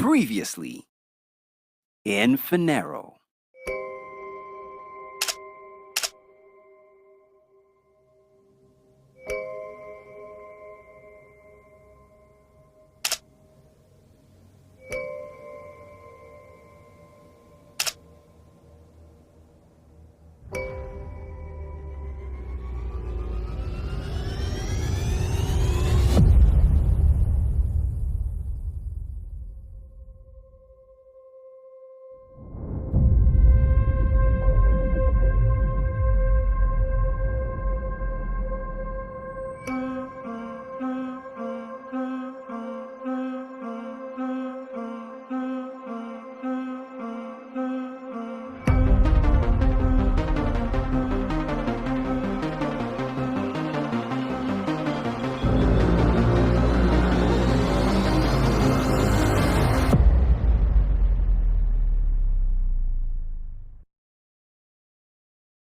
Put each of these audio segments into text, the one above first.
Previously in Phaneroo.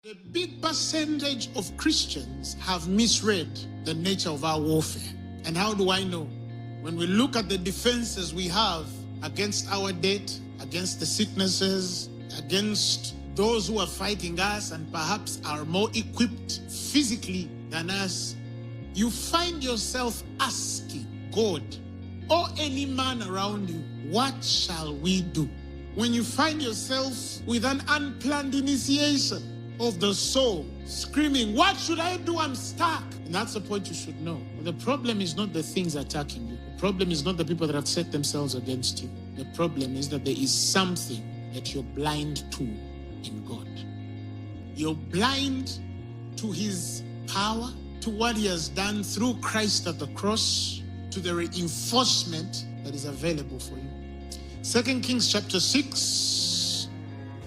A big percentage of Christians have misread the nature of our warfare. And how do I know? When we look at the defenses we have against our debt, against the sicknesses, against those who are fighting us and perhaps are more equipped physically than us, you find yourself asking God or any man around you, what shall we do? When you find yourself with an unplanned initiation of the soul, screaming, what should I do? I'm stuck. And that's the point you should know. The problem is not the things attacking you. The problem is not the people that have set themselves against you. The problem is that there is something that you're blind to in God. You're blind to his power, to what he has done through Christ at the cross, to the reinforcement that is available for you. 2 Kings chapter 6,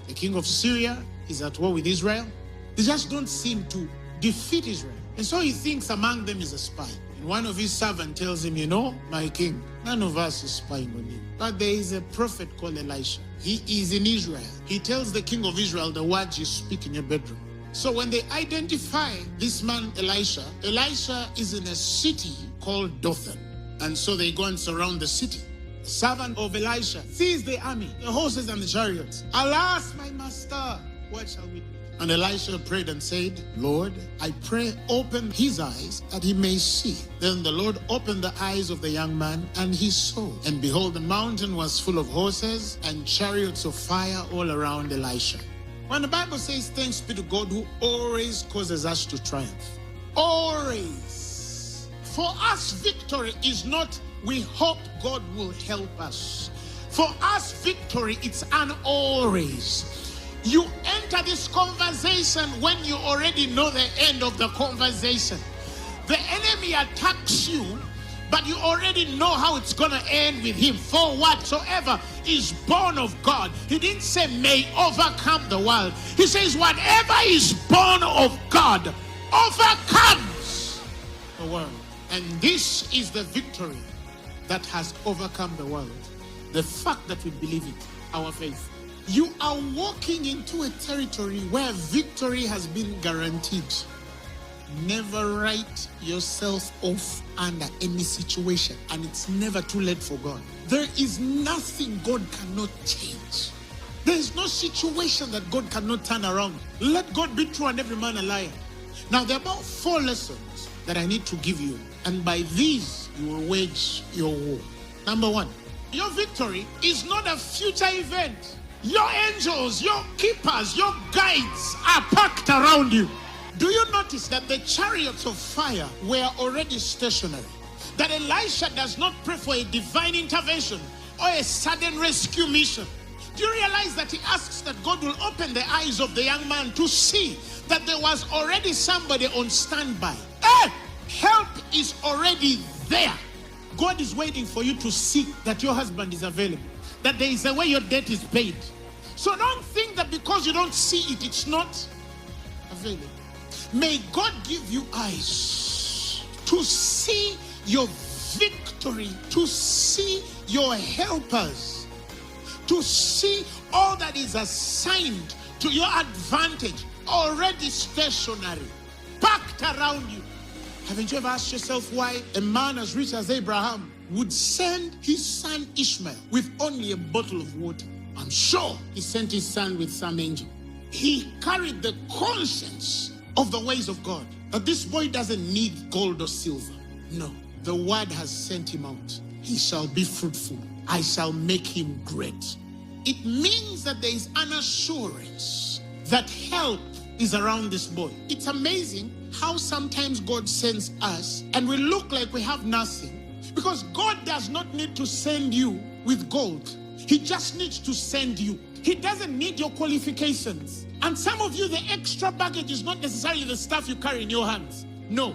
the king of Syria is at war with Israel. They just don't seem to defeat Israel. And so he thinks among them is a spy. And one of his servants tells him, you know, my king, none of us is spying on you. But there is a prophet called Elisha. He is in Israel. He tells the king of Israel the words you speak in your bedroom. So when they identify this man, Elisha is in a city called Dothan. And so they go and surround the city. The servant of Elisha sees the army, the horses and the chariots. Alas, my master, what shall we do? And Elisha prayed and said, Lord, I pray, open his eyes that he may see. Then the Lord opened the eyes of the young man, and he saw. And behold, the mountain was full of horses and chariots of fire all around Elisha. When the Bible says, thanks be to God who always causes us to triumph. Always. For us, victory is not, we hope God will help us. For us, victory, it's an always. You enter this conversation when you already know the end of the conversation. The enemy attacks you, but you already know how it's going to end with him. For whatsoever is born of God. He didn't say may overcome the world. He says whatever is born of God overcomes the world. And this is the victory that has overcome the world. The fact that we believe it, our faith. You are walking into a territory where victory has been guaranteed. Never write yourself off under any situation, and it's never too late for God. There is nothing God cannot change. There is no situation that God cannot turn around. Let God be true and every man a liar. Now, there are about 4 lessons that I need to give you, and by these, you will wage your war. Number 1, your victory is not a future event. Your angels, your keepers, your guides are packed around you. Do you notice that the chariots of fire were already stationary? That Elisha does not pray for a divine intervention or a sudden rescue mission. Do you realize that he asks that God will open the eyes of the young man to see that there was already somebody on standby? Help is already there. God is waiting for you to see that your husband is available, that there is a way your debt is paid. So don't think that because you don't see it, it's not available. May God give you eyes to see your victory, to see your helpers, to see all that is assigned to your advantage, already stationary, packed around you. Haven't you ever asked yourself why a man as rich as Abraham would send his son Ishmael with only a bottle of water. I'm sure he sent his son with some angel. He carried the conscience of the ways of God, that this boy doesn't need gold or silver. No, the word has sent him out. He shall be fruitful. I shall make him great. It means that there is an assurance that help is around this boy. It's amazing how sometimes God sends us and we look like we have nothing, because God does not need to send you with gold. He just needs to send you. He doesn't need your qualifications. And some of you, the extra baggage is not necessarily the stuff you carry in your hands. No.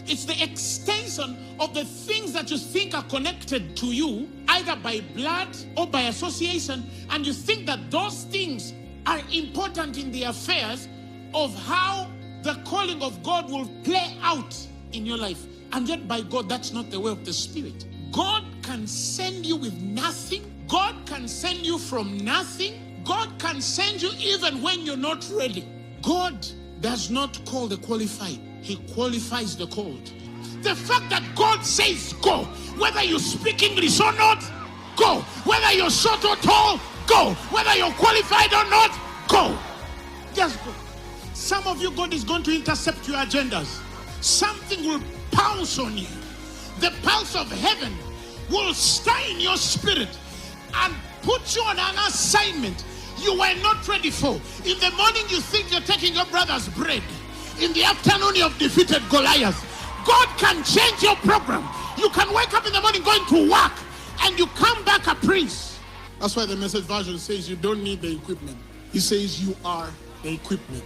It's the extension of the things that you think are connected to you, either by blood or by association, and you think that those things are important in the affairs of how the calling of God will play out in your life. And yet by God, that's not the way of the Spirit. God can send you with nothing. God can send you from nothing. God can send you even when you're not ready. God does not call the qualified. He qualifies the called. The fact that God says go, whether you speak English or not, go. Whether you're short or tall, go. Whether you're qualified or not, go. Just go. Some of you, God is going to intercept your agendas. Something will pounce on you. The pulse of heaven will stir in your spirit and put you on an assignment you were not ready for. In the morning, you think you're taking your brother's bread. In the afternoon, you have defeated Goliath. God can change your program. You can wake up in the morning going to work and you come back a prince. That's why the Message version says you don't need the equipment. He says you are the equipment.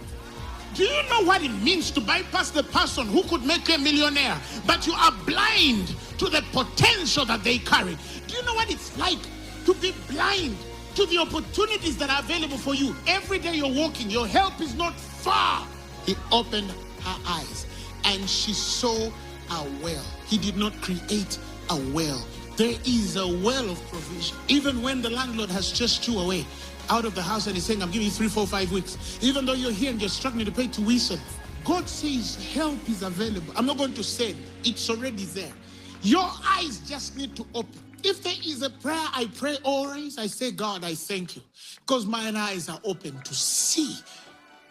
Do you know what it means to bypass the person who could make you a millionaire, but you are blind to the potential that they carry? Do you know what it's like to be blind to the opportunities that are available for you? Every day you're walking, your help is not far. He opened her eyes and she saw a well. He did not create a well. There is a well of provision. Even when the landlord has chased you away out of the house and he's saying, I'm giving you 3, 4, 5 weeks. Even though you're here and you're struggling to pay tuition, God says help is available. I'm not going to say it. It's already there. Your eyes just need to open. If there is a prayer I pray always, I say, God, I thank you, because my eyes are open to see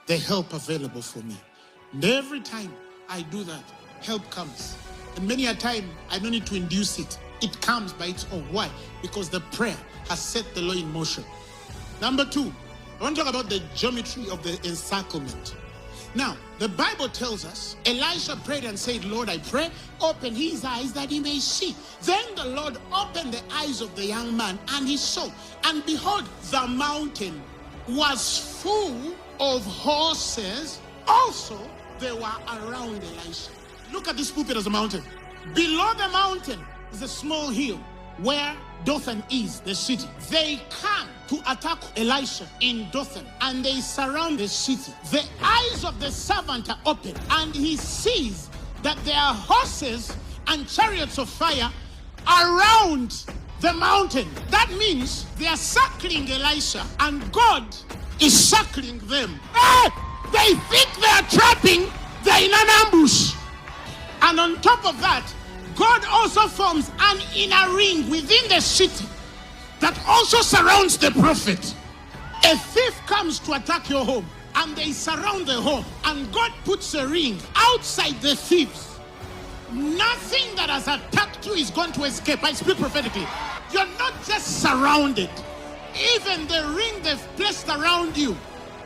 the help available for me. And every time I do that, help comes. And many a time, I don't need to induce it. It comes by its own. Why? Because the prayer has set the law in motion. Number 2, I want to talk about the geometry of the encirclement. Now, the Bible tells us, Elisha prayed and said, Lord, I pray, open his eyes that he may see. Then the Lord opened the eyes of the young man, and he saw. And behold, the mountain was full of horses. Also, they were around Elisha. Look at this pulpit as a mountain. Below the mountain is a small hill where Dothan is, the city. They come to attack Elisha in Dothan, and they surround the city. The eyes of the servant are open, and he sees that there are horses and chariots of fire around the mountain. That means they are circling Elisha, and God is circling them. They think they are trapping, they're in an ambush. And on top of that, God also forms an inner ring within the city that also surrounds the prophet. A thief comes to attack your home, and they surround the home, and God puts a ring outside the thieves. Nothing that has attacked you is going to escape. I speak prophetically. You're not just surrounded. Even the ring they've placed around you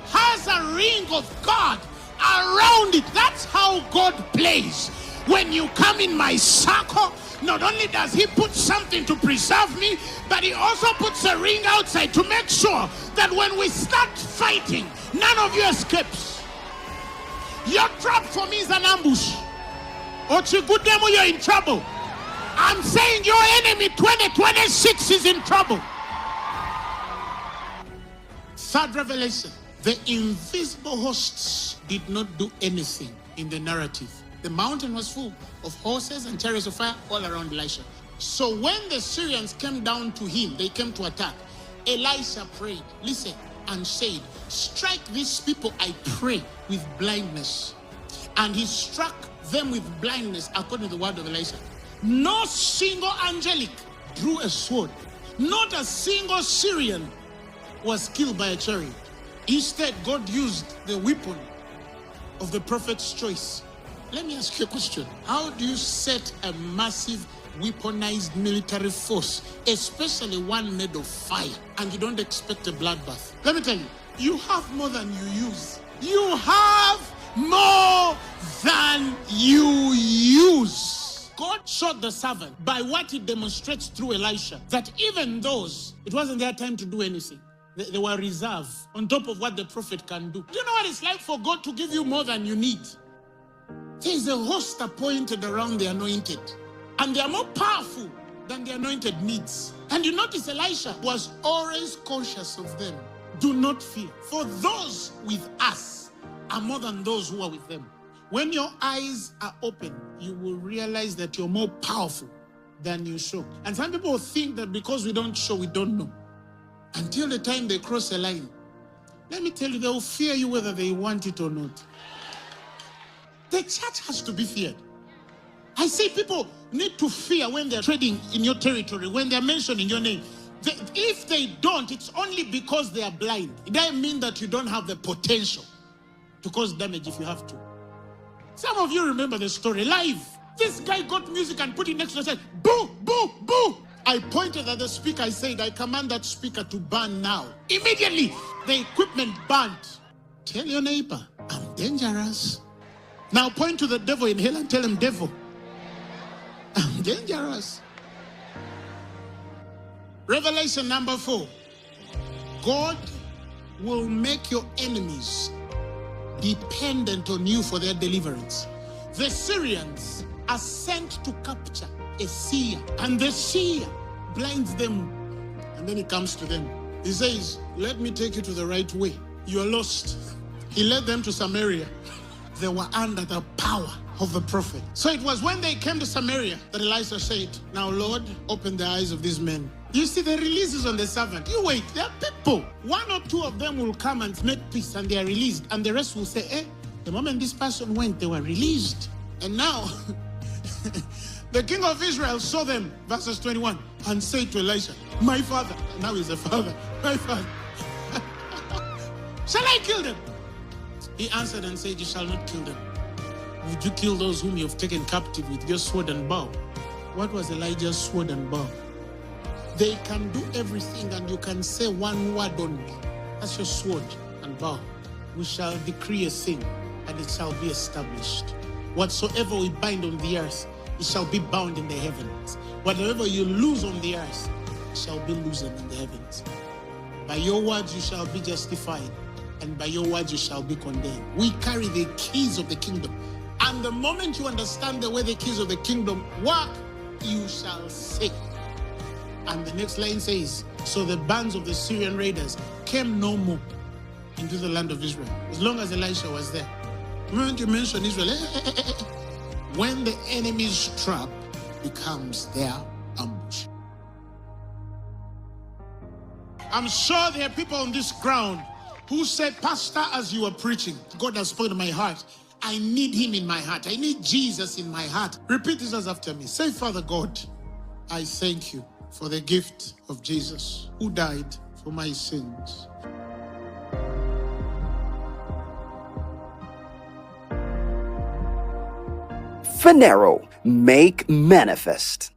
has a ring of God around it. That's how God plays. When you come in my circle, not only does he put something to preserve me, but he also puts a ring outside to make sure that when we start fighting, none of you escapes. Your trap for me is an ambush. Ochigudemu, you're in trouble. I'm saying your enemy 2026 is in trouble. Third revelation. The invisible hosts did not do anything in the narrative. The mountain was full of horses and chariots of fire all around Elisha. So when the Syrians came down to him, they came to attack. Elisha prayed, listen, and said, strike these people, I pray, with blindness. And he struck them with blindness according to the word of Elisha. No single angelic drew a sword. Not a single Syrian was killed by a chariot. Instead, God used the weapon of the prophet's choice. Let me ask you a question. How do you set a massive weaponized military force, especially one made of fire, and you don't expect a bloodbath? Let me tell you, you have more than you use. You have more than you use. God showed the servant by what he demonstrates through Elisha that even those, it wasn't their time to do anything. They were reserved on top of what the prophet can do. Do you know what it's like for God to give you more than you need? There is a host appointed around the anointed, and they are more powerful than the anointed needs. And you notice Elisha was always conscious of them. Do not fear, for those with us are more than those who are with them. When your eyes are open, you will realize that you're more powerful than you show. And some people think that because we don't show, we don't know. Until the time they cross a line. Let me tell you, they will fear you whether they want it or not. The church has to be feared. I say people need to fear when they're trading in your territory, when they're mentioning your name. If they don't, it's only because they are blind. It doesn't mean that you don't have the potential to cause damage if you have to. Some of you remember the story live. This guy got music and put it next to us and said, boo, boo, boo. I pointed at the speaker. I said, I command that speaker to burn now. Immediately, the equipment burned. Tell your neighbor, I'm dangerous. Now point to the devil in hell and tell him, devil, I'm dangerous. Revelation number 4. God will make your enemies dependent on you for their deliverance. The Syrians are sent to capture a seer, and the seer blinds them, and then he comes to them. He says, let me take you to the right way. You are lost. He led them to Samaria. They were under the power of the prophet. So it was when they came to Samaria that Elisha said, now Lord, open the eyes of these men. You see, the release is on the servant. You wait, there are people. 1 or 2 of them will come and make peace, and they are released, and the rest will say, the moment this person went, they were released. And now the king of Israel saw them, verses 21, and said to Elisha, my father. Now he's a father. My father. Shall I kill them? He answered and said, you shall not kill them. Would you kill those whom you have taken captive with your sword and bow? What was Elijah's sword and bow? They can do everything, and you can say one word only. That's your sword and bow. We shall decree a thing, and it shall be established. Whatsoever we bind on the earth, it shall be bound in the heavens. Whatever you lose on the earth, it shall be loosened in the heavens. By your words you shall be justified, and by your words you shall be condemned. We carry the keys of the kingdom. And the moment you understand the way the keys of the kingdom work, you shall say. And the next line says, so the bands of the Syrian raiders came no more into the land of Israel, as long as Elisha was there. The moment you mention Israel, when the enemy's trap becomes their ambush. I'm sure there are people on this ground who said, Pastor, as you were preaching, God has spoken to my heart. I need him in my heart. I need Jesus in my heart. Repeat this as after me. Say, Father God, I thank you for the gift of Jesus who died for my sins. Phaneroo, make manifest.